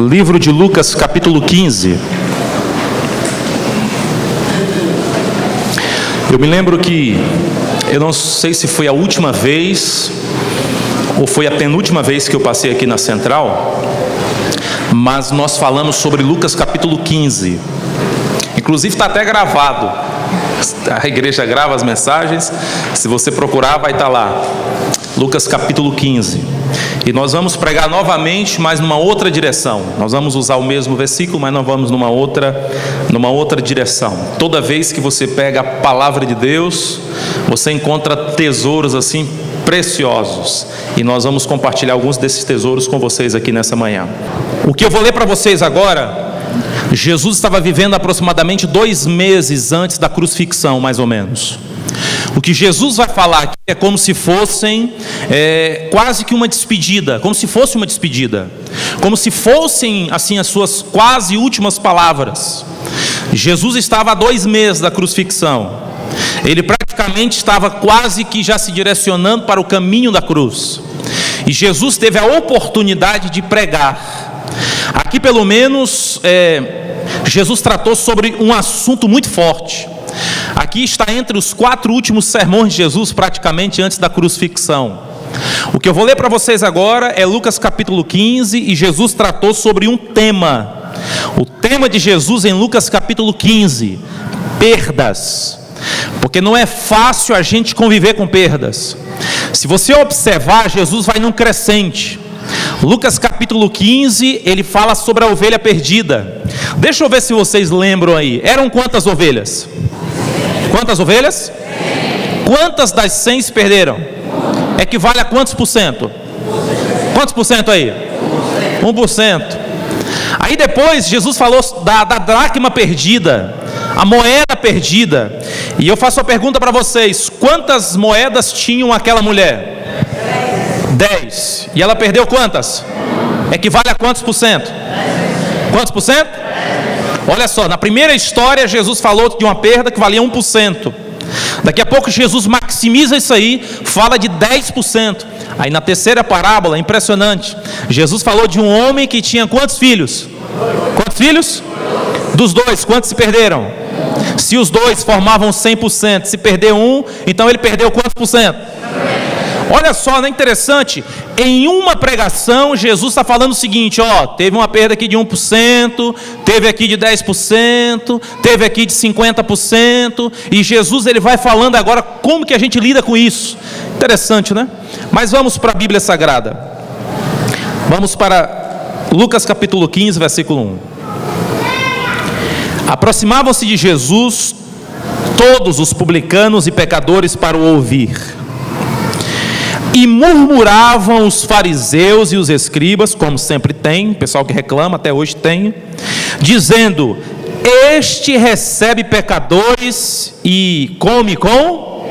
Livro de Lucas, capítulo 15. Eu me lembro que, eu não sei se foi a última vez, ou foi a penúltima vez que eu passei aqui na Central, mas nós falamos sobre Lucas capítulo 15. Inclusive está até gravado. A igreja grava as mensagens, se você procurar vai estar lá. Lucas capítulo 15. E nós vamos pregar novamente, mas numa outra direção. Nós vamos usar o mesmo versículo, mas nós vamos numa outra direção. Toda vez que você pega a palavra de Deus, você encontra tesouros assim preciosos. E nós vamos compartilhar alguns desses tesouros com vocês aqui nessa manhã. O que eu vou ler para vocês agora, Jesus estava vivendo aproximadamente 2 meses antes da crucifixão, mais ou menos. O que Jesus vai falar aqui é como se fossem quase que uma despedida, como se fosse uma despedida, como se fossem assim as suas quase últimas palavras. Jesus estava há 2 meses da crucifixão. Ele praticamente estava quase que já se direcionando para o caminho da cruz. E Jesus teve a oportunidade de pregar. Aqui pelo menos Jesus tratou sobre um assunto muito forte. Aqui está entre os 4 últimos sermões de Jesus, praticamente antes da crucifixão. O que eu vou ler para vocês agora é Lucas capítulo 15, e Jesus tratou sobre um tema. O tema de Jesus em Lucas capítulo 15, perdas. Porque não é fácil a gente conviver com perdas. Se você observar, Jesus vai num crescente. Lucas capítulo 15, ele fala sobre a ovelha perdida. Deixa eu ver se vocês lembram aí. Eram quantas ovelhas? Quantas ovelhas? Quantas das 100 se perderam? Equivale a quantos por cento? Quantos por cento aí? 1%. Aí depois Jesus falou da dracma perdida, a moeda perdida. E eu faço a pergunta para vocês: quantas moedas tinham aquela mulher? 10. E ela perdeu quantas? Equivale a quantos por cento? Quantos por cento? Olha só, na primeira história Jesus falou de uma perda que valia 1%. Daqui a pouco Jesus maximiza isso aí, fala de 10%. Aí na terceira parábola, impressionante, Jesus falou de um homem que tinha quantos filhos? Quantos filhos? Dos 2, quantos se perderam? Se os 2 formavam 100%, se perder 1, então ele perdeu quantos por cento? Olha só, não é interessante? Em uma pregação, Jesus está falando o seguinte: teve uma perda aqui de 1%, teve aqui de 10%, teve aqui de 50%, e Jesus ele vai falando agora como que a gente lida com isso. Interessante, né? Mas vamos para a Bíblia Sagrada. Vamos para Lucas capítulo 15, versículo 1. Aproximavam-se de Jesus todos os publicanos e pecadores para o ouvir. E murmuravam os fariseus e os escribas, como sempre tem, pessoal que reclama, até hoje tem, dizendo: este recebe pecadores e come com...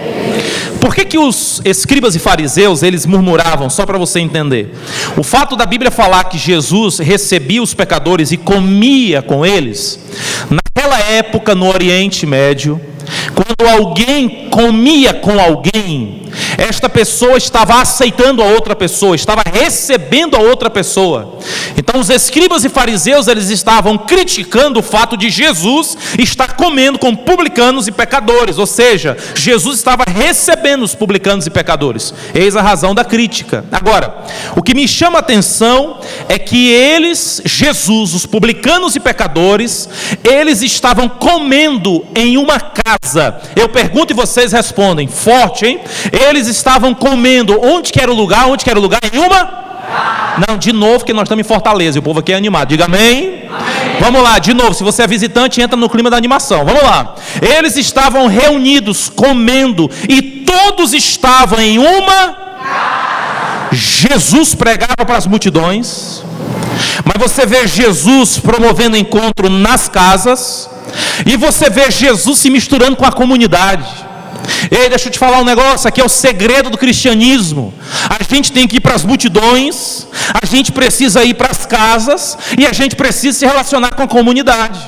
Por que os escribas e fariseus, eles murmuravam? Só para você entender. O fato da Bíblia falar que Jesus recebia os pecadores e comia com eles, naquela época no Oriente Médio, quando alguém comia com alguém, esta pessoa estava aceitando a outra pessoa, estava recebendo a outra pessoa. Então os escribas e fariseus, eles estavam criticando o fato de Jesus estar comendo com publicanos e pecadores, ou seja, Jesus estava recebendo os publicanos e pecadores. Eis a razão da crítica. Agora, o que me chama a atenção é que eles, Jesus, os publicanos e pecadores, eles estavam comendo em uma casa. Eu pergunto e vocês respondem, forte, hein? Eles estavam comendo, onde que era o lugar? Onde que era o lugar? Em uma? Não, de novo, que nós estamos em Fortaleza, e o povo aqui é animado, diga amém. Vamos lá, de novo, se você é visitante, entra no clima da animação, vamos lá. Eles estavam reunidos, comendo, e todos estavam em uma? Jesus pregava para as multidões, mas você vê Jesus promovendo encontro nas casas, e você vê Jesus se misturando com a comunidade. Ei, deixa eu te falar um negócio, aqui é o segredo do cristianismo. A gente tem que ir para as multidões, a gente precisa ir para as casas, e a gente precisa se relacionar com a comunidade.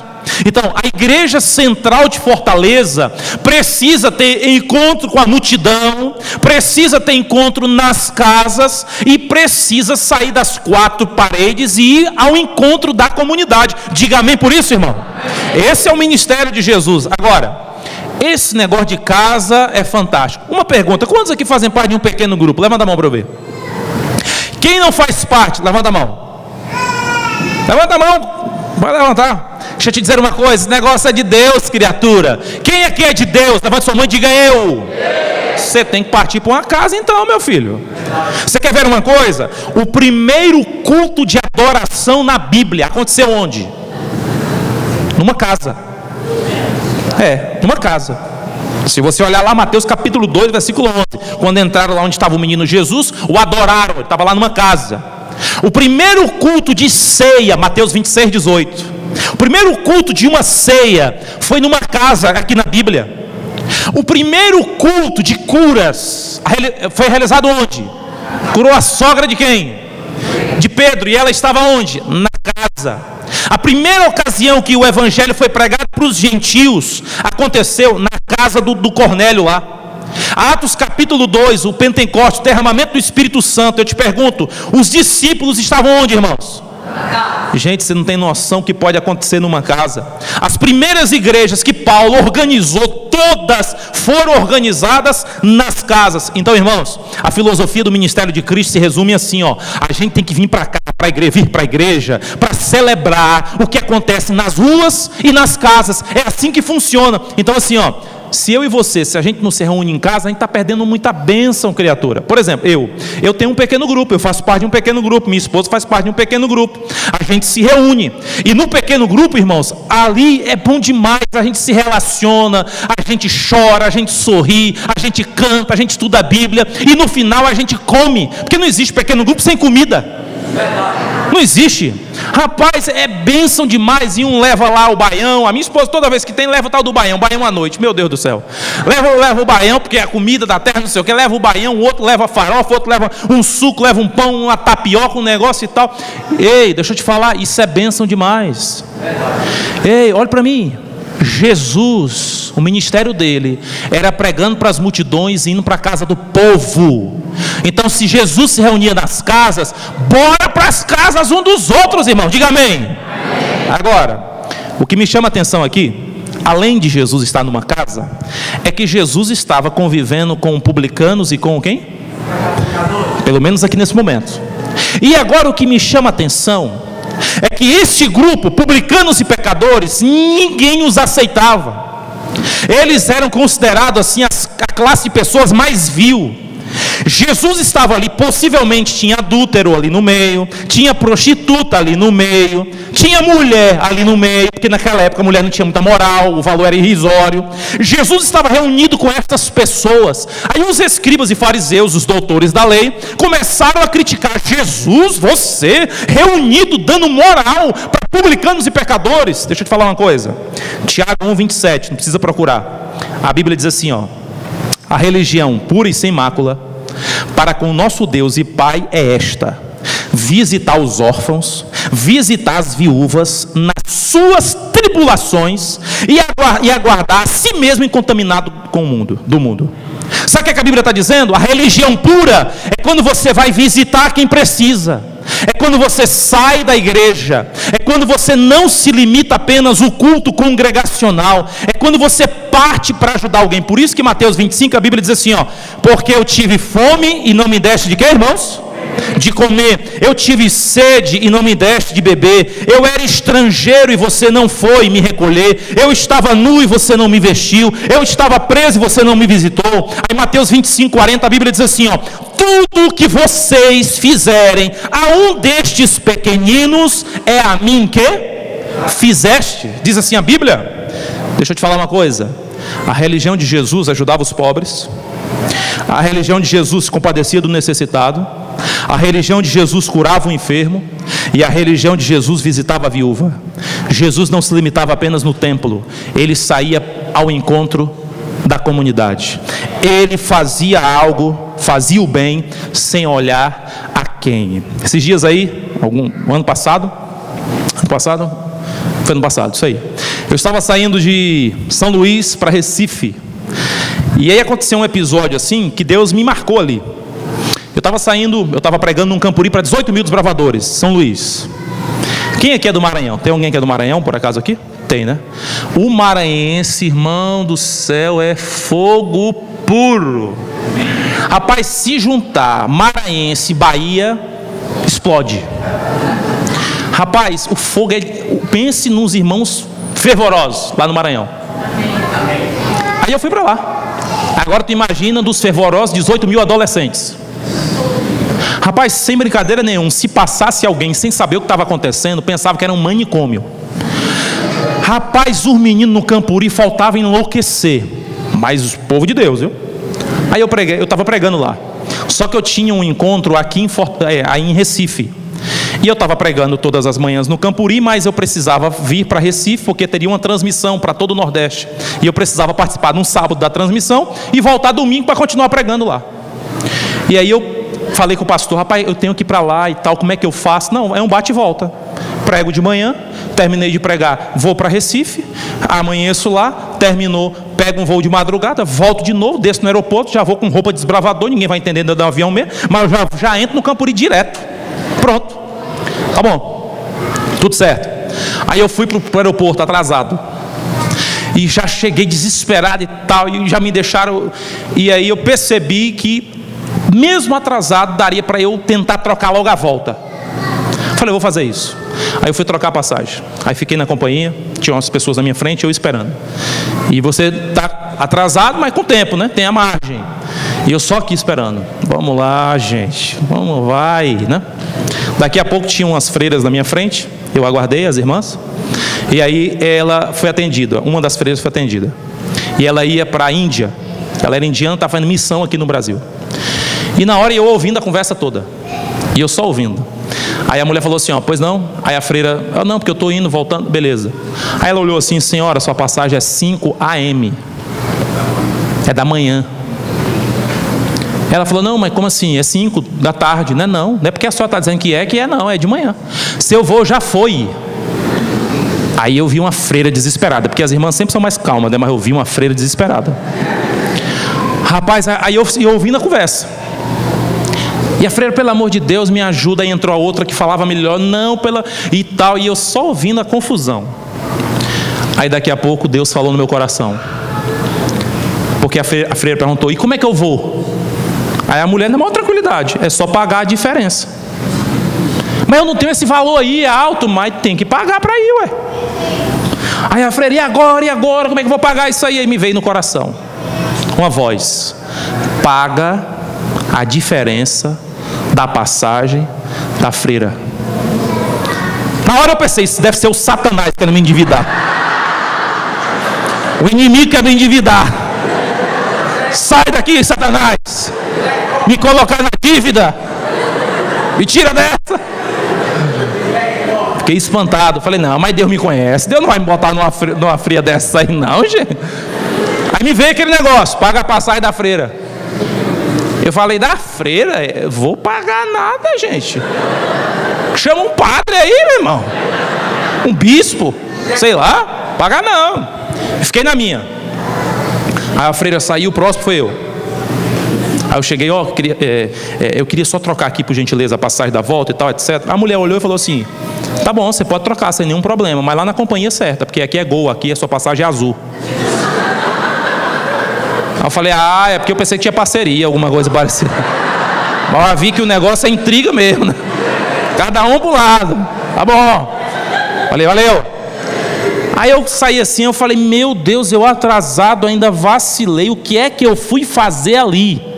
Então, a igreja central de Fortaleza precisa ter encontro com a multidão, precisa ter encontro nas casas e precisa sair das quatro paredes e ir ao encontro da comunidade. Diga amém por isso, irmão? Esse é o ministério de Jesus. Agora, esse negócio de casa é fantástico. Uma pergunta: quantos aqui fazem parte de um pequeno grupo? Levanta a mão para eu ver. Quem não faz parte? Levanta a mão. Levanta a mão. Vai levantar. Deixa eu te dizer uma coisa: esse negócio é de Deus, criatura. Quem aqui é de Deus? Levanta sua mão e diga eu. Você tem que partir para uma casa então, meu filho. Você quer ver uma coisa? O primeiro culto de adoração na Bíblia aconteceu onde? Numa casa. Numa casa. Se você olhar lá, Mateus capítulo 2, versículo 11, quando entraram lá onde estava o menino Jesus, o adoraram, ele estava lá numa casa. O primeiro culto de ceia, Mateus 26, 18, o primeiro culto de uma ceia foi numa casa aqui na Bíblia. O primeiro culto de curas foi realizado onde? Curou a sogra de quem? De Pedro, e ela estava onde? Na casa. A primeira ocasião que o evangelho foi pregado para os gentios aconteceu na casa do Cornélio lá. Atos capítulo 2, o Pentecostes, o derramamento do Espírito Santo. Eu te pergunto, os discípulos estavam onde, irmãos? Gente, você não tem noção o que pode acontecer numa casa. As primeiras igrejas que Paulo organizou, todas foram organizadas nas casas. Então, irmãos, a filosofia do ministério de Cristo se resume assim, ó: a gente tem que vir para cá, vir para a igreja, para celebrar o que acontece nas ruas e nas casas. É assim que funciona. Então, assim, ó, se eu e você, se a gente não se reúne em casa, a gente está perdendo muita bênção, criatura. Por exemplo, eu tenho um pequeno grupo, eu faço parte de um pequeno grupo, minha esposa faz parte de um pequeno grupo. A gente se reúne, e no pequeno grupo, irmãos, ali é bom demais, a gente se relaciona, a gente chora, a gente sorri, a gente canta, a gente estuda a Bíblia, e no final a gente come, porque não existe pequeno grupo sem comida. Não existe. Rapaz, é bênção demais. E um leva lá o baião. A minha esposa, toda vez que tem, leva o tal do baião à noite. Meu Deus do céu. Leva o baião, porque é a comida da terra, não sei o que. Leva o baião, o outro leva farofa, o outro leva um suco, leva um pão, uma tapioca, um negócio e tal. Ei, deixa eu te falar, isso é bênção demais. Ei, olha para mim. Jesus, o ministério dele era pregando para as multidões e indo para a casa do povo. Então, se Jesus se reunia nas casas, bora para as casas um dos outros, irmão. Diga amém. Agora, o que me chama a atenção aqui, além de Jesus estar numa casa, é que Jesus estava convivendo com publicanos e com quem? Pelo menos aqui nesse momento. E agora o que me chama a atenção é que este grupo, publicanos e pecadores, ninguém os aceitava. Eles eram considerados assim a classe de pessoas mais vil. Jesus estava ali, possivelmente tinha adúltero ali no meio, tinha prostituta ali no meio, tinha mulher ali no meio, porque naquela época a mulher não tinha muita moral, o valor era irrisório. Jesus estava reunido com essas pessoas. Aí os escribas e fariseus, os doutores da lei, começaram a criticar: Jesus, você reunido, dando moral para publicanos e pecadores. Deixa eu te falar uma coisa, Tiago 1,27, não precisa procurar. A Bíblia diz assim, ó: a religião pura e sem mácula para com o nosso Deus e Pai é esta: visitar os órfãos, visitar as viúvas nas suas tribulações e aguardar a si mesmo incontaminado com o mundo, do mundo. Sabe o que a Bíblia está dizendo? A religião pura é quando você vai visitar quem precisa, é quando você sai da igreja, é quando você não se limita apenas ao culto congregacional, é quando você parte para ajudar alguém. Por isso que Mateus 25, a Bíblia diz assim, ó: porque eu tive fome e não me deste de quê, irmãos? De comer. Eu tive sede e não me deste de beber. Eu era estrangeiro e você não foi me recolher. Eu estava nu e você não me vestiu. Eu estava preso e você não me visitou. Aí Mateus 25, 40, a Bíblia diz assim, ó: tudo o que vocês fizerem a um destes pequeninos, é a mim que fizeste. Diz assim a Bíblia. Deixa eu te falar uma coisa: a religião de Jesus ajudava os pobres, a religião de Jesus se compadecia do necessitado, a religião de Jesus curava o enfermo, e a religião de Jesus visitava a viúva. Jesus não se limitava apenas no templo, ele saía ao encontro da comunidade. Ele fazia algo, fazia o bem, sem olhar a quem. Esses dias aí, ano passado, foi Foi ano passado, isso aí. Eu estava saindo de São Luís para Recife. E aí aconteceu um episódio assim, que Deus me marcou ali. Eu estava pregando num campuri para 18 mil desbravadores, São Luís. Quem aqui é do Maranhão? Tem alguém que é do Maranhão, por acaso, aqui? Tem, né? O maranhense, irmão do céu, é fogo puro. Rapaz, se juntar maranhense e Bahia, explode. Rapaz, o fogo é... Pense nos irmãos fervorosos lá no Maranhão. Aí eu fui para lá. Agora tu imagina dos fervorosos 18 mil adolescentes. Rapaz, sem brincadeira nenhuma, se passasse alguém sem saber o que estava acontecendo, pensava que era um manicômio. Rapaz, os meninos no campuri faltavam enlouquecer. Mas o povo de Deus, viu? Aí eu estava pregando lá. Só que eu tinha um encontro aqui em Recife. E eu estava pregando todas as manhãs no campuri, mas eu precisava vir para Recife, porque teria uma transmissão para todo o Nordeste. E eu precisava participar num sábado da transmissão e voltar domingo para continuar pregando lá. E aí eu falei com o pastor, rapaz, eu tenho que ir para lá e tal, como é que eu faço? Não, é um bate e volta. Prego de manhã, terminei de pregar, vou para Recife, amanheço lá, terminou, pego um voo de madrugada, volto de novo, desço no aeroporto, já vou com roupa de desbravador, ninguém vai entender do avião mesmo, mas eu já entro no campuri direto. Pronto. Tá bom. Tudo certo. Aí eu fui para o aeroporto atrasado. E já cheguei desesperado e tal, e já me deixaram. E aí eu percebi que, mesmo atrasado, daria para eu tentar trocar logo a volta. Falei, eu vou fazer isso. Aí eu fui trocar a passagem. Aí fiquei na companhia, tinha umas pessoas na minha frente, eu esperando. E você está atrasado, mas com tempo, né? Tem a margem. E eu só aqui esperando. Vamos lá, gente. Vamos, vai, né? Daqui a pouco tinha umas freiras na minha frente. Eu aguardei as irmãs. E aí ela foi atendida. Uma das freiras foi atendida. E ela ia para a Índia. Ela era indiana, estava fazendo missão aqui no Brasil. E na hora eu ouvindo a conversa toda. E eu só ouvindo. Aí a mulher falou assim, ó, pois não? Aí a freira, não, porque eu estou indo, voltando, beleza. Aí ela olhou assim, senhora, sua passagem é 5 AM. É da manhã. Ela falou, não, mas como assim? É 5 da tarde, né? Não é porque a senhora está dizendo que é não, é de manhã. Seu voo já foi. Aí eu vi uma freira desesperada, porque as irmãs sempre são mais calmas, né? Mas eu vi uma freira desesperada. Rapaz, aí eu ouvindo a conversa. E a freira, pelo amor de Deus, me ajuda. Aí entrou a outra que falava melhor, não, e tal, e eu só ouvindo a confusão. Aí daqui a pouco Deus falou no meu coração. Porque a freira perguntou, e como é que eu vou? Aí a mulher, na maior tranquilidade, é só pagar a diferença. Mas eu não tenho esse valor aí, é alto, mas tem que pagar para ir, ué. Aí a freira, e agora, como é que eu vou pagar isso aí? Aí me veio no coração uma voz, paga a diferença da passagem da freira. Na hora eu pensei, isso deve ser o Satanás querendo me endividar. O inimigo quer me endividar. Sai daqui, Satanás. Me colocar na dívida. Me tira dessa. Fiquei espantado. Falei, não, mas Deus me conhece. Deus não vai me botar numa fria dessa aí, não, gente. Aí me veio aquele negócio, paga a passagem da freira. Eu falei, da freira? Eu vou pagar nada, gente. Chama um padre aí, meu irmão. Um bispo, sei lá. Pagar não. Fiquei na minha. Aí a freira saiu, o próximo foi eu. Aí eu cheguei, eu queria só trocar aqui, por gentileza, a passagem da volta e tal, etc. A mulher olhou e falou assim, tá bom, você pode trocar sem nenhum problema, mas lá na companhia certa, porque aqui é Gol, aqui a sua passagem é azul. Aí eu falei, é porque eu pensei que tinha parceria, alguma coisa parecida. Mas eu vi que o negócio é intriga mesmo, né? Cada um pro lado. Tá bom. Falei, valeu. Aí eu saí assim, eu falei, meu Deus, eu atrasado ainda vacilei, o que é que eu fui fazer ali?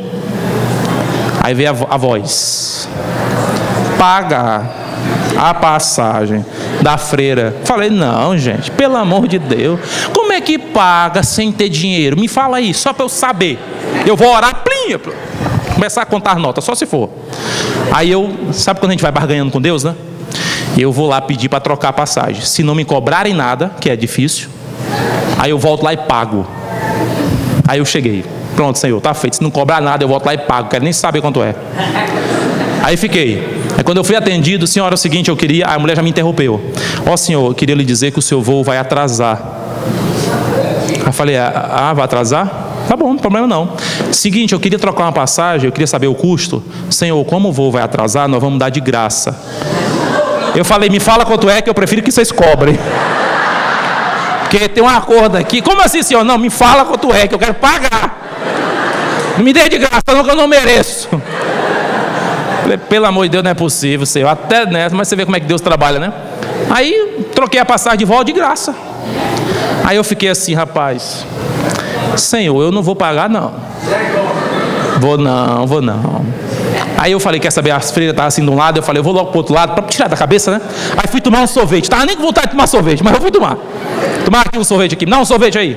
Aí veio a voz, paga a passagem da freira. Falei, não, gente, pelo amor de Deus, como é que paga sem ter dinheiro? Me fala aí, só para eu saber. Eu vou orar, plim, começar a contar notas, só se for. Aí sabe quando a gente vai barganhando com Deus, né? Eu vou lá pedir para trocar a passagem. Se não me cobrarem nada, que é difícil, aí eu volto lá e pago. Aí eu cheguei, pronto, Senhor, tá feito. Se não cobrar nada, eu volto lá e pago. Quero nem saber quanto é. Aí fiquei. Aí quando eu fui atendido, senhora, é o seguinte, a mulher já me interrompeu. Ó, senhor, eu queria lhe dizer que o seu voo vai atrasar. Aí eu falei, vai atrasar? Tá bom, não tem problema não. Seguinte, eu queria trocar uma passagem, eu queria saber o custo. Senhor, como o voo vai atrasar, nós vamos dar de graça. Eu falei, me fala quanto é que eu prefiro que vocês cobrem. Porque tem um acordo aqui. Como assim, senhor? Não, me fala quanto é que eu quero pagar. Não me dê de graça, não, que eu não mereço. Pelo amor de Deus, não é possível, senhor. Até nessa, mas você vê como é que Deus trabalha, né? Aí, troquei a passagem de volta de graça. Aí eu fiquei assim, rapaz. Senhor, eu não vou pagar, não. Vou não. Aí eu falei, quer saber, as freiras estavam assim de um lado, eu falei, eu vou logo pro outro lado, para tirar da cabeça, né? Aí fui tomar um sorvete. Tava nem com vontade de tomar sorvete, mas eu fui tomar. Tomar aqui um sorvete aqui. Não, um sorvete aí.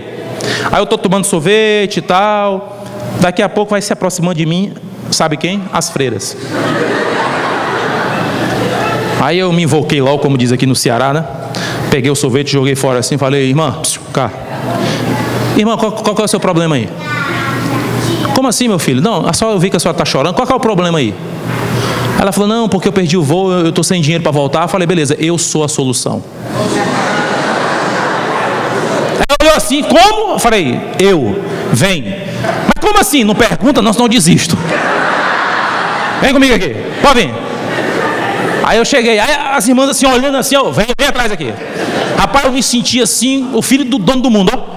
Aí eu tô tomando sorvete e tal. Daqui a pouco vai se aproximando de mim, sabe quem? As freiras. Aí eu me invoquei logo, como diz aqui no Ceará, né? Peguei o sorvete, joguei fora assim, falei, irmã, cá. Irmã, qual é o seu problema aí? Como assim, meu filho? Não, só eu vi que a senhora está chorando. Qual é o problema aí? Ela falou, não, porque eu perdi o voo, eu estou sem dinheiro para voltar. Eu falei, beleza, eu sou a solução. Ela olhou assim, como? Eu falei, vem. Mas como assim? Não pergunta, não, senão eu desisto. Vem comigo aqui, pode vir. Aí eu cheguei, aí as irmãs assim, olhando assim, ó, vem atrás aqui. Rapaz, eu me senti assim, o filho do dono do mundo, ó.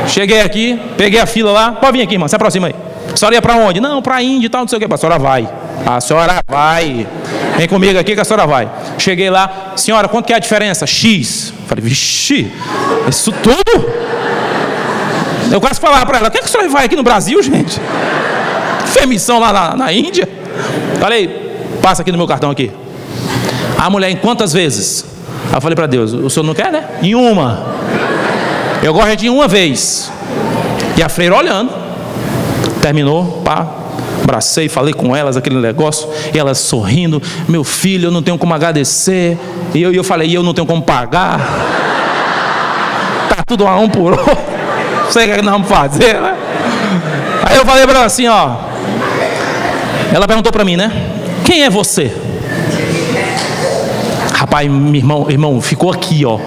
Cheguei aqui, peguei a fila lá. Pode vir aqui, irmã, se aproxima aí. A senhora ia para onde? Não, para a Índia e tal, não sei o que. A senhora vai. A senhora vai. Vem comigo aqui que a senhora vai. Cheguei lá. Senhora, quanto que é a diferença? X. Falei, vixi, isso tudo? Eu quase falava para ela, o que é que a senhora vai aqui no Brasil, gente? Fez missão lá na Índia? Falei, passa aqui no meu cartão aqui. A mulher, em quantas vezes? Aí eu falei para Deus, o senhor não quer, né? Em uma. Eu gosto de uma vez. E a freira olhando. Terminou, pá. Abracei, falei com elas aquele negócio. E elas sorrindo. Meu filho, eu não tenho como agradecer. E eu falei, eu não tenho como pagar. Tá tudo a um por outro. Não sei o que nós vamos fazer, né? Aí eu falei para ela assim, ó. Ela perguntou para mim, né? Quem é você? Rapaz, irmão, ficou aqui, ó.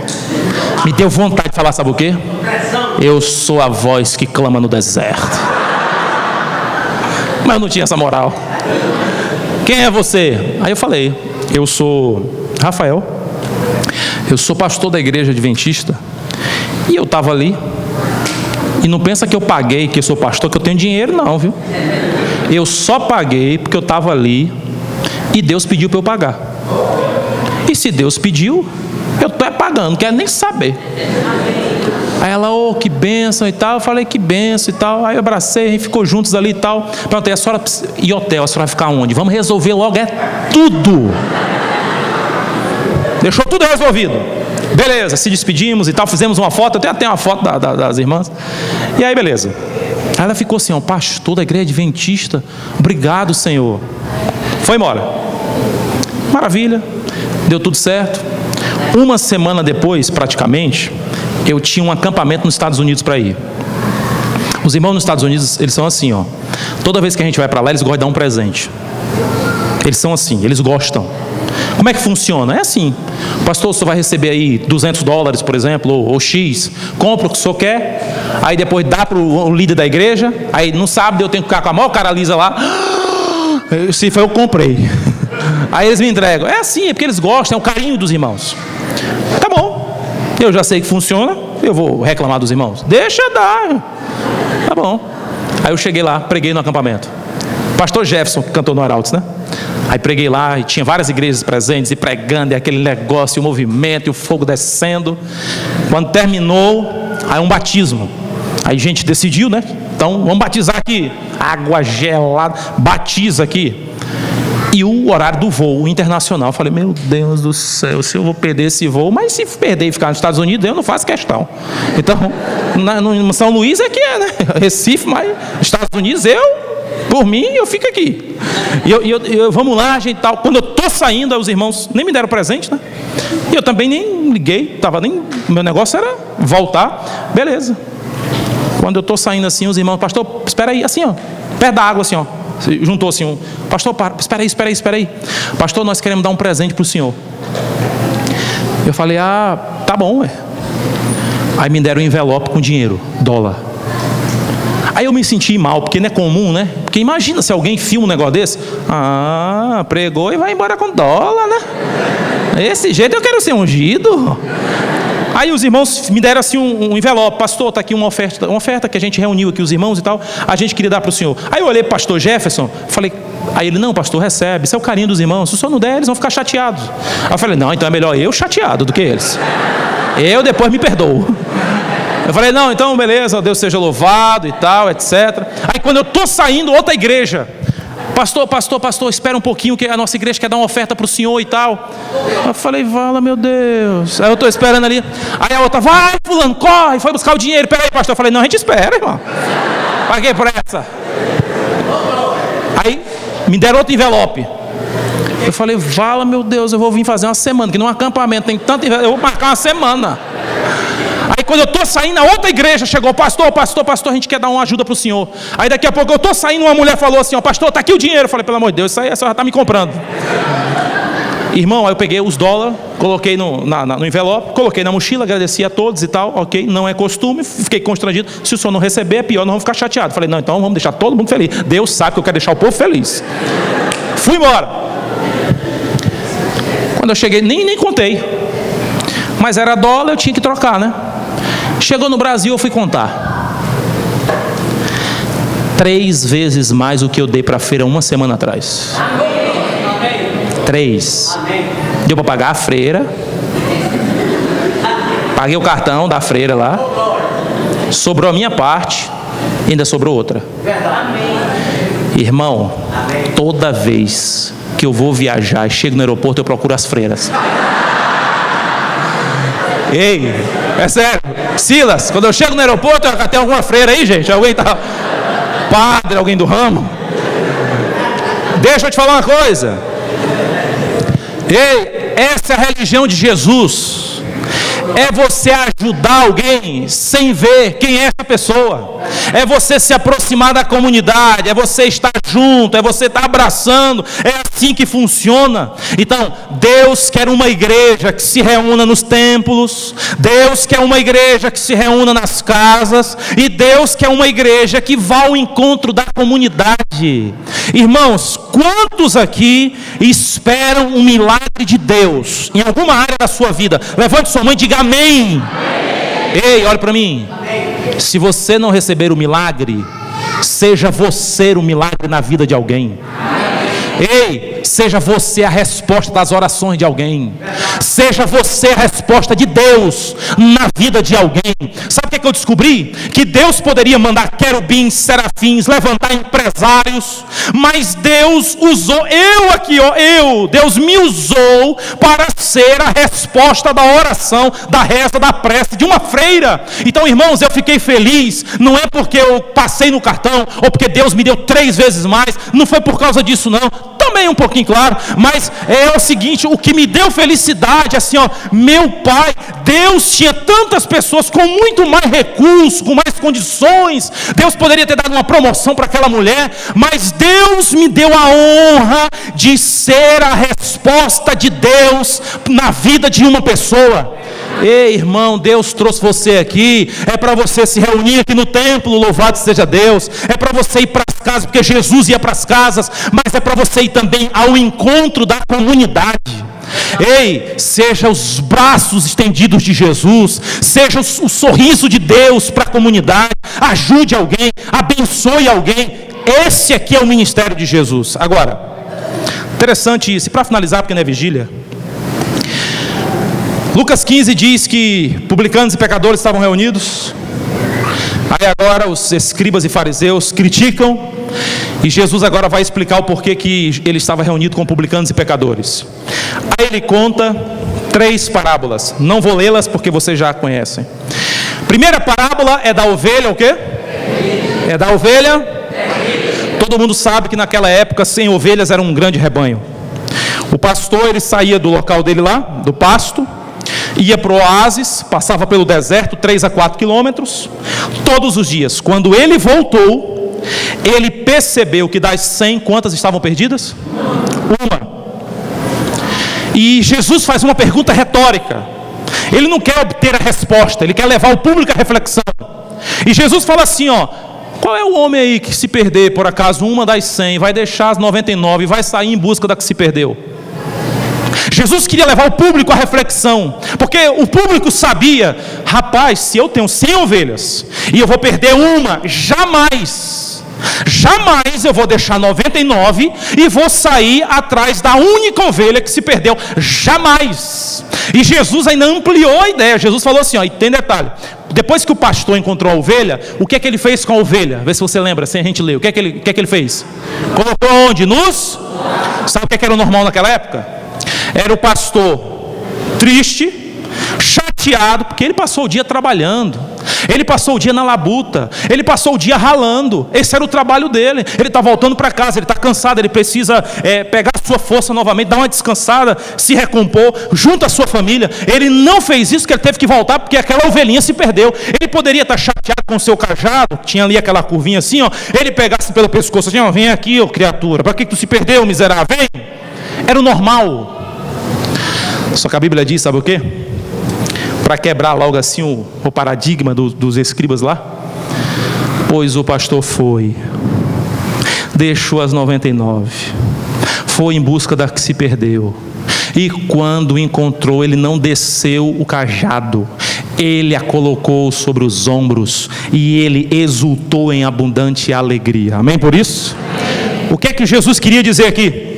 Me deu vontade de falar, sabe o quê? Eu sou a voz que clama no deserto. Mas eu não tinha essa moral. Quem é você? Aí eu falei, eu sou Rafael. Eu sou pastor da igreja adventista. E eu estava ali. E não pensa que eu paguei, que eu sou pastor, que eu tenho dinheiro, não, viu? Eu só paguei porque eu estava ali e Deus pediu para eu pagar. E se Deus pediu, eu estou pagando, não quero nem saber. Aí ela, que bênção e tal. Eu falei, que bênção e tal. Aí eu abracei, a gente ficou juntos ali e tal. Perguntei, a senhora, e hotel, a senhora vai ficar onde? Vamos resolver logo, tudo. Deixou tudo resolvido. Beleza, se despedimos e tal, fizemos uma foto, eu tenho até uma foto das irmãs. E aí, beleza. Aí ela ficou assim, pastor da igreja adventista, obrigado, Senhor. Foi embora. Maravilha, deu tudo certo. Uma semana depois, praticamente, eu tinha um acampamento nos Estados Unidos para ir. Os irmãos nos Estados Unidos, eles são assim, toda vez que a gente vai para lá, eles gostam de dar um presente. Eles são assim, eles gostam. Como é que funciona? É assim, pastor, o senhor vai receber aí $200, por exemplo, ou X, compra o que o senhor quer, aí depois dá para o líder da igreja, aí no sábado eu tenho que ficar com a maior cara lisa lá, se foi eu comprei. Aí eles me entregam. É assim, é porque eles gostam, é o carinho dos irmãos. Tá bom, eu já sei que funciona, eu vou reclamar dos irmãos? Deixa dar. Tá bom. Aí eu cheguei lá, preguei no acampamento. Pastor Jefferson, que cantou no Arautos, né? Aí preguei lá, e tinha várias igrejas presentes, e pregando, e aquele negócio, e o movimento, e o fogo descendo. Quando terminou, aí um batismo. Aí a gente decidiu, né? Então, vamos batizar aqui. Água gelada, batiza aqui. E o horário do voo internacional, eu falei, meu Deus do céu, se eu vou perder esse voo, mas se perder e ficar nos Estados Unidos, eu não faço questão. Então, no São Luís é que é, né? Recife, mas Estados Unidos, por mim, eu fico aqui. E vamos lá, gente, tal. Quando eu tô saindo, os irmãos nem me deram presente, né? E eu também nem liguei, meu negócio era voltar. Beleza. Quando eu tô saindo assim, os irmãos, pastor, espera aí, assim, perto da água, assim, Juntou-se um, pastor, espera aí. Pastor, nós queremos dar um presente para o senhor. Eu falei, tá bom, ué. Aí me deram um envelope com dinheiro, dólar. Aí eu me senti mal, porque não é comum, né? Porque imagina se alguém filma um negócio desse. Pregou e vai embora com dólar, né? Desse jeito eu quero ser ungido. Aí os irmãos me deram assim um envelope. Pastor, está aqui uma oferta que a gente reuniu aqui, os irmãos e tal. A gente queria dar para o senhor. Aí eu olhei para o pastor Jefferson, falei, aí ele, não, pastor, recebe, isso é o carinho dos irmãos. Se o senhor não der, eles vão ficar chateados. Aí eu falei, não, então é melhor eu chateado do que eles. Eu depois me perdoo. Eu falei, não, então beleza, Deus seja louvado e tal, etc. Aí quando eu estou saindo, outra igreja, pastor, espera um pouquinho que a nossa igreja quer dar uma oferta para o senhor e tal. Eu falei, vala, meu Deus. Aí eu estou esperando ali. Aí a outra, vai, fulano, corre, foi buscar o dinheiro. Peraí, pastor. Eu falei, não, a gente espera, irmão. Paguei por essa. Aí me deram outro envelope. Eu falei, vala, meu Deus, eu vou vir fazer uma semana, que num acampamento tem tanto envelope, eu vou marcar uma semana. Aí quando eu estou saindo, a outra igreja chegou, pastor, a gente quer dar uma ajuda para o senhor. Aí daqui a pouco eu estou saindo, uma mulher falou assim, pastor, está aqui o dinheiro. Eu falei, pelo amor de Deus, isso aí a senhora já está me comprando. Irmão, aí eu peguei os dólares, coloquei no envelope, coloquei na mochila, agradeci a todos e tal, ok, não é costume, fiquei constrangido, se o senhor não receber é pior, nós vamos ficar chateados. Falei, não, então vamos deixar todo mundo feliz, Deus sabe que eu quero deixar o povo feliz. Fui embora. Quando eu cheguei, nem contei, mas era dólar, eu tinha que trocar, né? Chegou no Brasil, eu fui contar 3 vezes mais o que eu dei para a feira uma semana atrás. 3. Deu para pagar a freira, paguei o cartão da freira lá, sobrou a minha parte, ainda sobrou outra. Irmão, toda vez que eu vou viajar e chego no aeroporto, eu procuro as freiras. Ei, é sério, Silas, quando eu chego no aeroporto, tem alguma freira aí, gente? Alguém tá, padre, alguém do ramo? Deixa eu te falar uma coisa. Ei, essa é a religião de Jesus. É você ajudar alguém sem ver quem é essa pessoa. É você se aproximar da comunidade, é você estar junto, é você estar abraçando. É assim que funciona. Então, Deus quer uma igreja que se reúna nos templos, Deus quer uma igreja que se reúna nas casas, e Deus quer uma igreja que vá ao encontro da comunidade. Irmãos, quantos aqui esperam um milagre de Deus em alguma área da sua vida? Levante sua mão e diga amém. Ei, olha para mim. Se você não receber o milagre, seja você o milagre na vida de alguém. Ei, seja você a resposta das orações de alguém. Seja você a resposta de Deus na vida de alguém. Sabe o que eu descobri? Que Deus poderia mandar querubins, serafins, levantar empresários, mas Deus usou, Deus me usou para ser a resposta da oração, da reza, da prece de uma freira. Então, irmãos, eu fiquei feliz, não é porque eu passei no cartão, ou porque Deus me deu 3 vezes mais, não foi por causa disso não, também um pouquinho claro, mas é o seguinte, o que me deu felicidade, assim ó, meu pai, Deus tinha tantas pessoas com muito mais recursos, com mais condições, Deus poderia ter dado uma promoção para aquela mulher, mas Deus me deu a honra de ser a resposta de Deus na vida de uma pessoa. Ei, irmão, Deus trouxe você aqui, é para você se reunir aqui no templo, louvado seja Deus, é para você ir para as casas, porque Jesus ia para as casas, mas é para você ir também ao encontro da comunidade. Ei, seja os braços estendidos de Jesus, seja o sorriso de Deus para a comunidade, ajude alguém, abençoe alguém. Esse aqui é o ministério de Jesus. Agora, interessante isso, e para finalizar, porque não é vigília, Lucas 15 diz que publicanos e pecadores estavam reunidos. Aí agora os escribas e fariseus criticam, e Jesus agora vai explicar o porquê que ele estava reunido com publicanos e pecadores. Aí ele conta 3 parábolas, não vou lê-las porque vocês já conhecem. Primeira parábola é da ovelha, o quê? É da ovelha. Todo mundo sabe que naquela época 100 ovelhas era um grande rebanho. O pastor, ele saía do local dele lá, do pasto, ia para o oásis, passava pelo deserto 3 a 4 quilômetros, todos os dias. Quando ele voltou, ele percebeu que das 100, quantas estavam perdidas? Uma. E Jesus faz uma pergunta retórica. Ele não quer obter a resposta, ele quer levar o público à reflexão. E Jesus fala assim, qual é o homem aí que se perder, por acaso, uma das 100, vai deixar as 99 e vai sair em busca da que se perdeu? Jesus queria levar o público à reflexão, porque o público sabia, rapaz, se eu tenho 100 ovelhas e eu vou perder uma, jamais eu vou deixar 99 e vou sair atrás da única ovelha que se perdeu, jamais. E Jesus ainda ampliou a ideia. Jesus falou assim, e tem detalhe, depois que o pastor encontrou a ovelha, o que é que ele fez com a ovelha? Vê se você lembra, sem a gente ler, o que é que ele fez? Colocou onde? Sabe o que era o normal naquela época? Era o pastor triste, chateado, porque ele passou o dia trabalhando, ele passou o dia na labuta, ele passou o dia ralando, esse era o trabalho dele. Ele está voltando para casa, ele está cansado, ele precisa pegar a sua força novamente, dar uma descansada, se recompor, junto à sua família. Ele não fez isso, que ele teve que voltar, porque aquela ovelhinha se perdeu. Ele poderia estar chateado com o seu cajado, tinha ali aquela curvinha assim, ele pegasse pelo pescoço assim, vem aqui, criatura, para que tu se perdeu, miserável, vem. Era o normal. Só que a Bíblia diz, sabe o quê? Para quebrar logo assim o paradigma dos escribas lá. Pois o pastor foi, deixou as 99, foi em busca da que se perdeu, e quando encontrou, ele não desceu o cajado, ele a colocou sobre os ombros, e ele exultou em abundante alegria. Amém por isso? O que é que Jesus queria dizer aqui?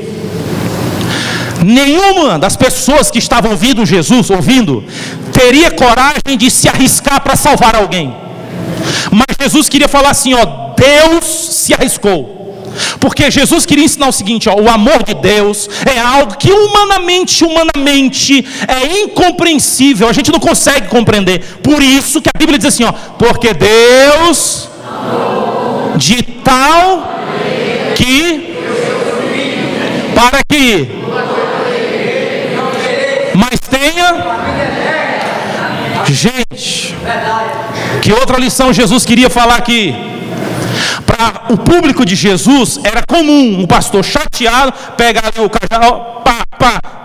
Nenhuma das pessoas que estavam ouvindo Jesus, teria coragem de se arriscar para salvar alguém. Mas Jesus queria falar assim, Deus se arriscou. Porque Jesus queria ensinar o seguinte, o amor de Deus é algo que humanamente é incompreensível. A gente não consegue compreender. Por isso que a Bíblia diz assim, porque Deus de tal que para que mas tenha. Gente, que outra lição Jesus queria falar aqui? Para o público de Jesus era comum um pastor chateado pegar o cajado,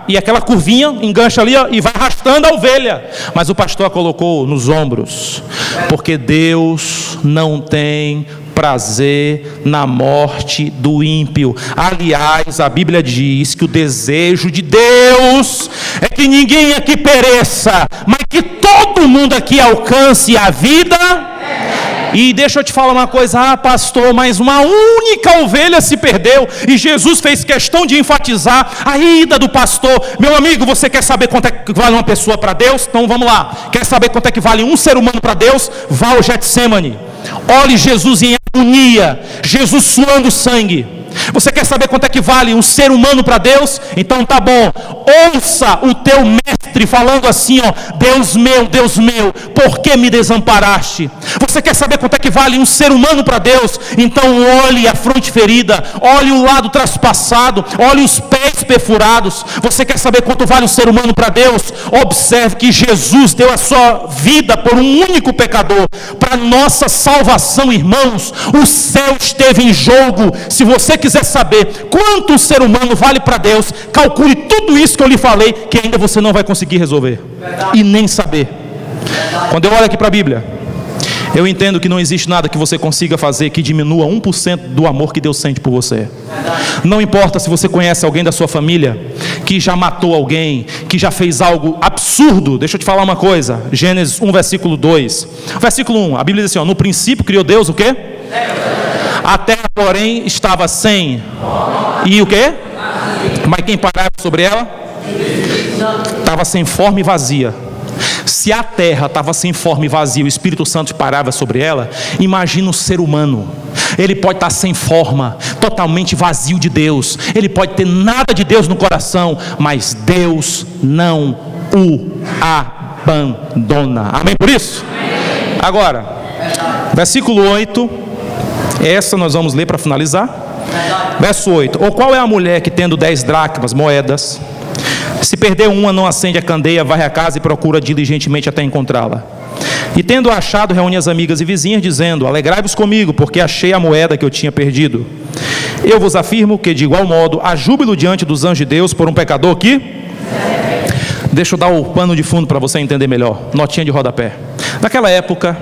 e aquela curvinha engancha ali e vai arrastando a ovelha. Mas o pastor a colocou nos ombros, porque Deus não tem prazer na morte do ímpio. Aliás, a Bíblia diz que o desejo de Deus é que ninguém aqui pereça, mas que todo mundo aqui alcance a vida. E deixa eu te falar uma coisa, pastor, mas uma única ovelha se perdeu, e Jesus fez questão de enfatizar a ida do pastor. Meu amigo, você quer saber quanto é que vale uma pessoa para Deus? Então vamos lá. Quer saber quanto é que vale um ser humano para Deus? Vá ao Getsemane. Olhe Jesus em agonia, Jesus suando sangue. Você quer saber quanto é que vale um ser humano para Deus? Então tá bom, ouça o teu mestre falando assim, Deus meu, por que me desamparaste? Você quer saber quanto é que vale um ser humano para Deus? Então olhe a fronte ferida, olhe o lado traspassado, olhe os pés perfurados. Você quer saber quanto vale um ser humano para Deus? Observe que Jesus deu a sua vida por um único pecador, para nossa salvação, irmãos. O céu esteve em jogo. Se você quiser saber quanto um ser humano vale para Deus, calcule tudo isso que eu lhe falei, que ainda você não vai conseguir resolver. Verdade. E nem saber. Verdade. Quando eu olho aqui para a Bíblia, eu entendo que não existe nada que você consiga fazer que diminua 1% do amor que Deus sente por você. Verdade. Não importa se você conhece alguém da sua família que já matou alguém, que já fez algo absurdo. Deixa eu te falar uma coisa. Gênesis 1, versículo 2. Versículo 1, a Bíblia diz assim, no princípio criou Deus o quê? A terra, porém, estava sem. E o quê? Mas quem parava sobre ela? Estava sem forma e vazia. Se a terra estava sem forma e vazia, o Espírito Santo parava sobre ela, imagina o ser humano. Ele pode estar sem forma, totalmente vazio de Deus. Ele pode ter nada de Deus no coração, mas Deus não o abandona. Amém por isso? Agora, versículo 8. Essa nós vamos ler para finalizar. Verso 8. Ou qual é a mulher que, tendo 10 dracmas, moedas, se perder uma, não acende a candeia, varre a casa e procura diligentemente até encontrá-la? E tendo achado, reúne as amigas e vizinhas, dizendo: alegrai-vos comigo, porque achei a moeda que eu tinha perdido. Eu vos afirmo que, de igual modo, há júbilo diante dos anjos de Deus por um pecador que... Deixa eu dar o pano de fundo para você entender melhor. Notinha de rodapé. Naquela época,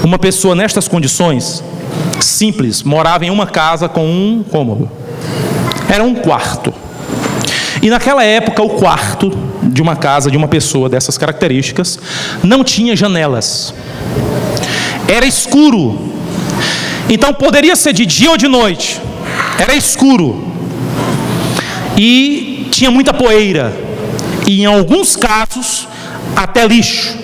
uma pessoa nestas condições simples morava em uma casa com um cômodo. Era um quarto. E naquela época, o quarto de uma casa de uma pessoa dessas características não tinha janelas. Era escuro. Então poderia ser de dia ou de noite. Era escuro. E tinha muita poeira. E em alguns casos, até lixo.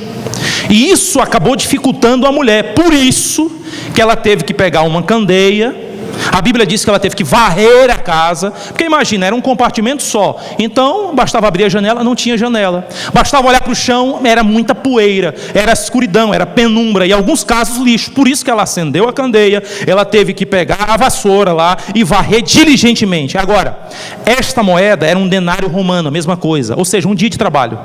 E isso acabou dificultando a mulher. Por isso que ela teve que pegar uma candeia. A Bíblia diz que ela teve que varrer a casa, porque imagina, era um compartimento só. Então, bastava abrir a janela, não tinha janela. Bastava olhar para o chão, era muita poeira, era escuridão, era penumbra, e em alguns casos lixo. Por isso que ela acendeu a candeia, ela teve que pegar a vassoura lá e varrer diligentemente. Agora, esta moeda era um denário romano, a mesma coisa, ou seja, um dia de trabalho.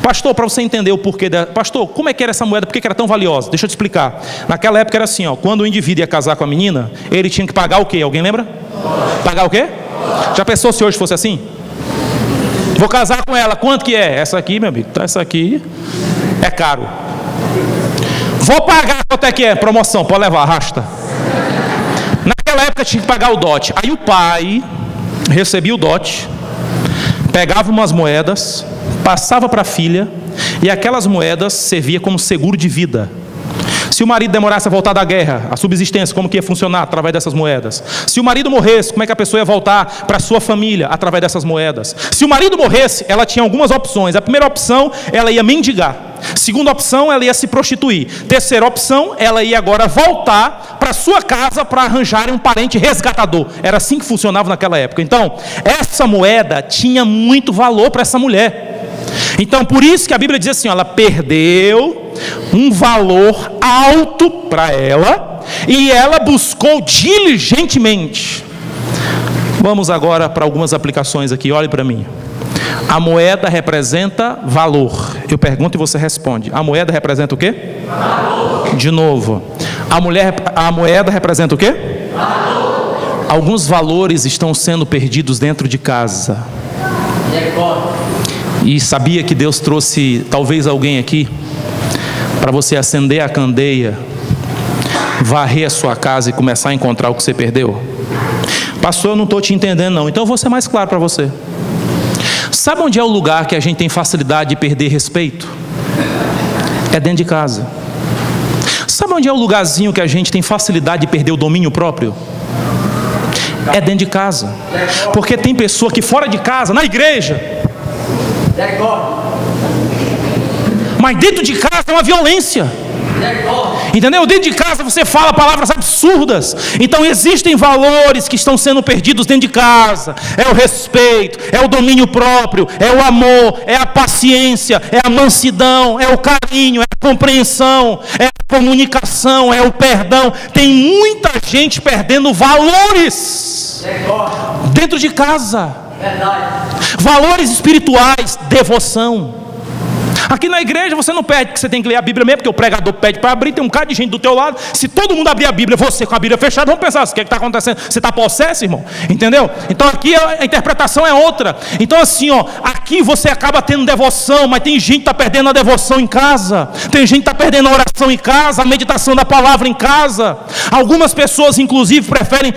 Pastor, para você entender o porquê pastor, como é que era essa moeda, por que era tão valiosa? Deixa eu te explicar. Naquela época era assim, ó, quando o indivíduo ia casar com a menina, ele tinha que pagar o quê? Alguém lembra? Pagar o quê? Já pensou se hoje fosse assim? Vou casar com ela, quanto que é? Essa aqui, meu amigo, essa aqui é caro. Vou pagar, quanto é que é? Promoção, pode levar, arrasta. Naquela época tinha que pagar o dote. Aí o pai recebia o dote, pegava umas moedas, passava para a filha, e aquelas moedas serviam como seguro de vida. Se o marido demorasse a voltar da guerra, a subsistência, como que ia funcionar? Através dessas moedas. Se o marido morresse, como é que a pessoa ia voltar para a sua família? Através dessas moedas. Se o marido morresse, ela tinha algumas opções. A primeira opção, ela ia mendigar. Segunda opção, ela ia se prostituir. Terceira opção, ela ia agora voltar para sua casa para arranjar um parente resgatador. Era assim que funcionava naquela época. Então, essa moeda tinha muito valor para essa mulher. Então, por isso que a Bíblia diz assim, ela perdeu um valor alto para ela e ela buscou diligentemente. Vamos agora para algumas aplicações aqui, olhe para mim. A moeda representa valor. Eu pergunto e você responde. A moeda representa o quê? Valor. De novo. A moeda representa o quê? Valor. Alguns valores estão sendo perdidos dentro de casa. E sabia que Deus trouxe talvez alguém aqui para você acender a candeia, varrer a sua casa e começar a encontrar o que você perdeu? Pastor, eu não estou te entendendo não. Então eu vou ser mais claro para você. Sabe onde é o lugar que a gente tem facilidade de perder respeito? É dentro de casa. Sabe onde é o lugarzinho que a gente tem facilidade de perder o domínio próprio? É dentro de casa. Porque tem pessoa que fora de casa, na igreja, mas dentro de casa é uma violência. Entendeu? Dentro de casa você fala palavras absurdas. Então existem valores que estão sendo perdidos dentro de casa. É o respeito, é o domínio próprio, é o amor, é a paciência, é a mansidão, é o carinho, é a compreensão, é a comunicação, é o perdão. Tem muita gente perdendo valores dentro de casa. Valores espirituais, devoção. Aqui na igreja você não pede que você tem que ler a Bíblia mesmo, porque o pregador pede para abrir, tem um cara de gente do teu lado. Se todo mundo abrir a Bíblia, você com a Bíblia fechada, vamos pensar, o que está acontecendo? Você está possesso, irmão? Entendeu? Então aqui a interpretação é outra. Então assim, ó, aqui você acaba tendo devoção, mas tem gente que está perdendo a devoção em casa. Tem gente que está perdendo a oração em casa, a meditação da palavra em casa. Algumas pessoas, inclusive, preferem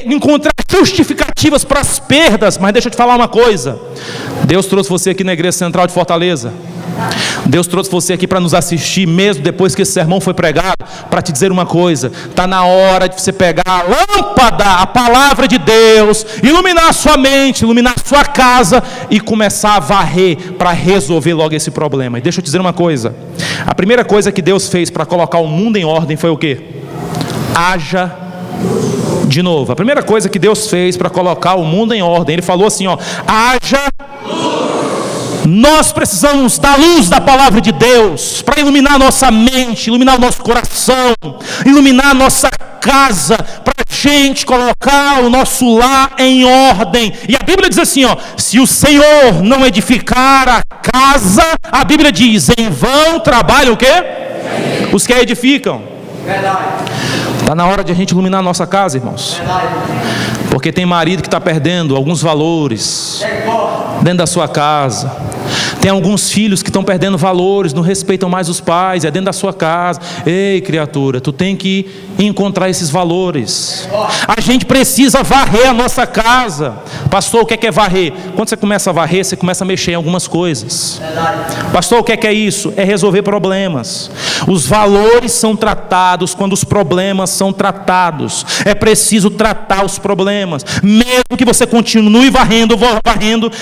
encontrar justificativas para as perdas. Mas deixa eu te falar uma coisa. Deus trouxe você aqui na Igreja Central de Fortaleza. Deus trouxe você aqui para nos assistir, mesmo depois que esse sermão foi pregado, para te dizer uma coisa: está na hora de você pegar a lâmpada, a palavra de Deus, iluminar a sua mente, iluminar a sua casa e começar a varrer para resolver logo esse problema. E deixa eu te dizer uma coisa: a primeira coisa que Deus fez para colocar o mundo em ordem foi o quê? Haja. De novo, a primeira coisa que Deus fez para colocar o mundo em ordem, Ele falou assim, ó: haja luz. Nós precisamos da luz da palavra de Deus para iluminar nossa mente, iluminar o nosso coração, iluminar a nossa casa, para a gente colocar o nosso lar em ordem. E a Bíblia diz assim, ó: se o Senhor não edificar a casa, a Bíblia diz, em vão trabalha o quê? os que a edificam. Está na hora de a gente iluminar a nossa casa, irmãos. Porque tem marido que está perdendo alguns valores dentro da sua casa. Tem alguns filhos que estão perdendo valores, não respeitam mais os pais, é dentro da sua casa. Ei, criatura, tu tem que encontrar esses valores. A gente precisa varrer a nossa casa. Pastor, o que é varrer? Quando você começa a varrer, você começa a mexer em algumas coisas. Pastor, o que é isso? É resolver problemas. Os valores são tratados quando os problemas são tratados. É preciso tratar os problemas. Mesmo que você continue varrendo,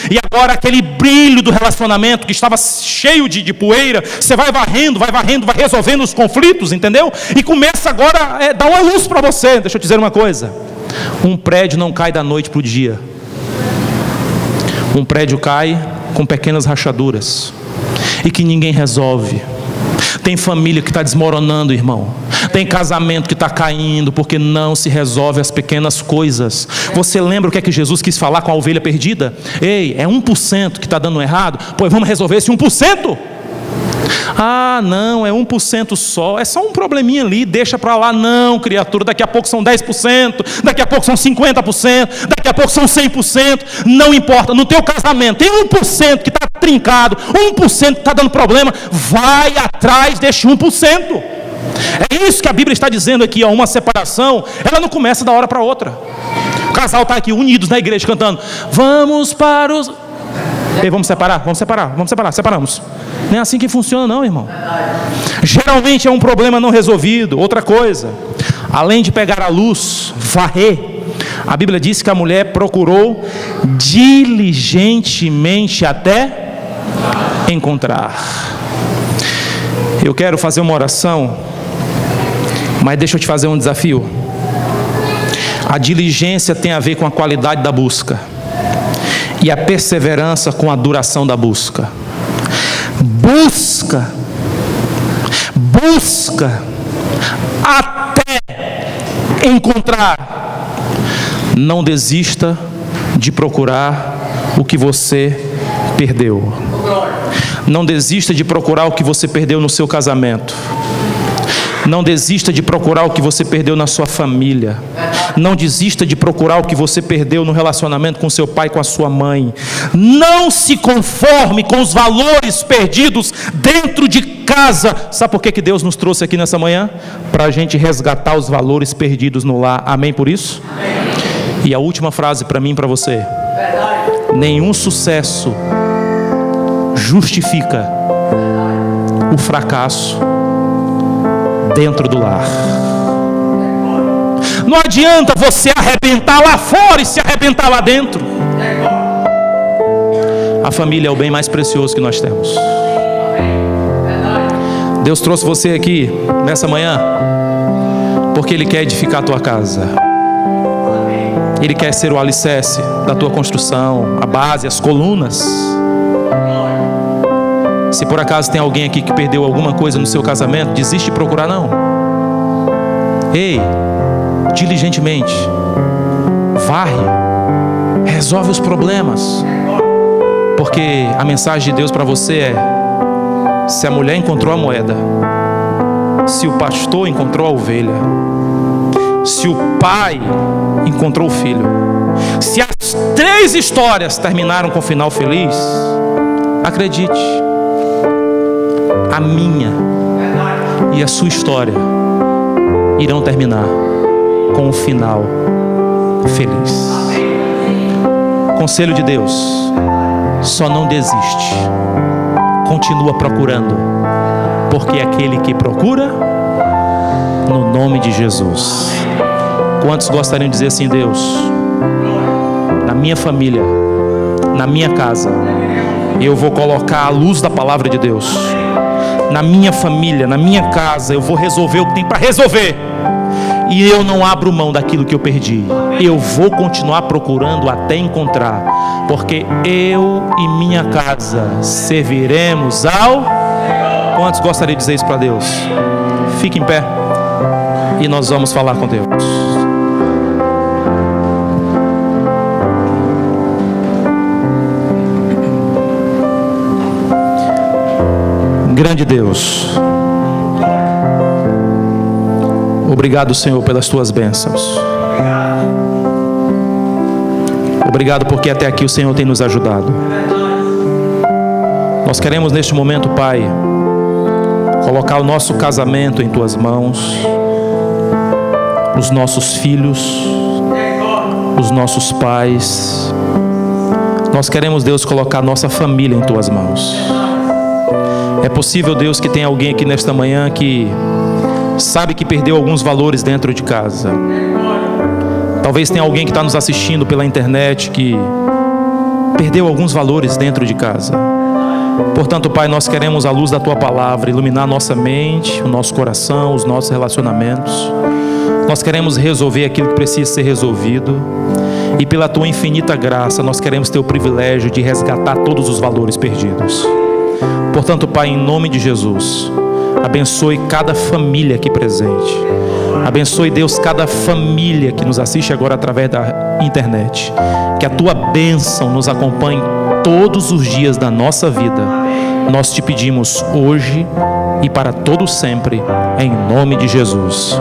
e agora aquele brilho do relacionamento que estava cheio de poeira, você vai varrendo, vai resolvendo os conflitos, entendeu? E começa agora a dar uma luz para você. Deixa eu te dizer uma coisa: um prédio não cai da noite para o dia. Um prédio cai com pequenas rachaduras e que ninguém resolve. Tem família que está desmoronando, irmão. Tem casamento que está caindo porque não se resolve as pequenas coisas. Você lembra o que é que Jesus quis falar com a ovelha perdida? Ei, é 1% que está dando errado? Pois vamos resolver esse 1%. Ah, não, é 1% só, é só um probleminha ali, deixa para lá. Não, criatura, daqui a pouco são 10%, daqui a pouco são 50%, daqui a pouco são 100%, não importa. No teu casamento tem 1% que está trincado, 1% que está dando problema, vai atrás deste 1%. É isso que a Bíblia está dizendo aqui, ó. Uma separação, ela não começa da hora para outra. O casal está aqui unidos na igreja cantando: vamos para os... Ei, vamos separar, separamos. Não é assim que funciona não, irmão. Geralmente é um problema não resolvido. Outra coisa, além de pegar a luz, varrer, a Bíblia diz que a mulher procurou diligentemente até encontrar. Eu quero fazer uma oração, mas deixa eu te fazer um desafio. A diligência tem a ver com a qualidade da busca, e a perseverança com a duração da busca. Busca até encontrar. Não desista de procurar o que você perdeu. Não desista de procurar o que você perdeu no seu casamento. Não desista de procurar o que você perdeu na sua família. Não desista de procurar o que você perdeu no relacionamento com seu pai, com a sua mãe. Não se conforme com os valores perdidos dentro de casa. Sabe por que Deus nos trouxe aqui nessa manhã? Para a gente resgatar os valores perdidos no lar. Amém por isso? Amém. E a última frase para mim e para você: nenhum sucesso justifica o fracasso dentro do lar. Não adianta você arrebentar lá fora e se arrebentar lá dentro. A família é o bem mais precioso que nós temos. Deus trouxe você aqui nessa manhã porque Ele quer edificar a tua casa. Ele quer ser o alicerce da tua construção, a base, as colunas. Se por acaso tem alguém aqui que perdeu alguma coisa no seu casamento, desiste de procurar não. Ei, diligentemente varre, resolve os problemas, porque a mensagem de Deus para você é: se a mulher encontrou a moeda, se o pastor encontrou a ovelha, se o pai encontrou o filho, se as 3 histórias terminaram com um final feliz, acredite, a minha e a sua história irão terminar com um final feliz. Conselho de Deus: só não desiste, continua procurando, porque é aquele que procura, no nome de Jesus. Quantos gostariam de dizer assim: Deus, na minha família, na minha casa, eu vou colocar a luz da palavra de Deus. Na minha família, na minha casa, eu vou resolver o que tem para resolver. E eu não abro mão daquilo que eu perdi. Eu vou continuar procurando até encontrar, porque eu e minha casa serviremos ao... Quantos gostariam de dizer isso para Deus? Fique em pé e nós vamos falar com Deus. Grande Deus, Obrigado, Senhor, pelas tuas bênçãos. Obrigado porque até aqui o Senhor tem nos ajudado. Nós queremos neste momento, Pai, colocar o nosso casamento em tuas mãos, os nossos filhos, os nossos pais. Nós queremos, Deus, colocar nossa família em tuas mãos. É possível, Deus, que tenha alguém aqui nesta manhã que sabe que perdeu alguns valores dentro de casa. Talvez tenha alguém que está nos assistindo pela internet que perdeu alguns valores dentro de casa. Portanto, Pai, nós queremos a luz da Tua Palavra iluminar nossa mente, o nosso coração, os nossos relacionamentos. Nós queremos resolver aquilo que precisa ser resolvido. E pela Tua infinita graça, nós queremos ter o privilégio de resgatar todos os valores perdidos. Portanto, Pai, em nome de Jesus, abençoe cada família aqui presente. Abençoe, Deus, cada família que nos assiste agora através da internet. Que a Tua bênção nos acompanhe todos os dias da nossa vida. Nós te pedimos hoje e para todo sempre, em nome de Jesus.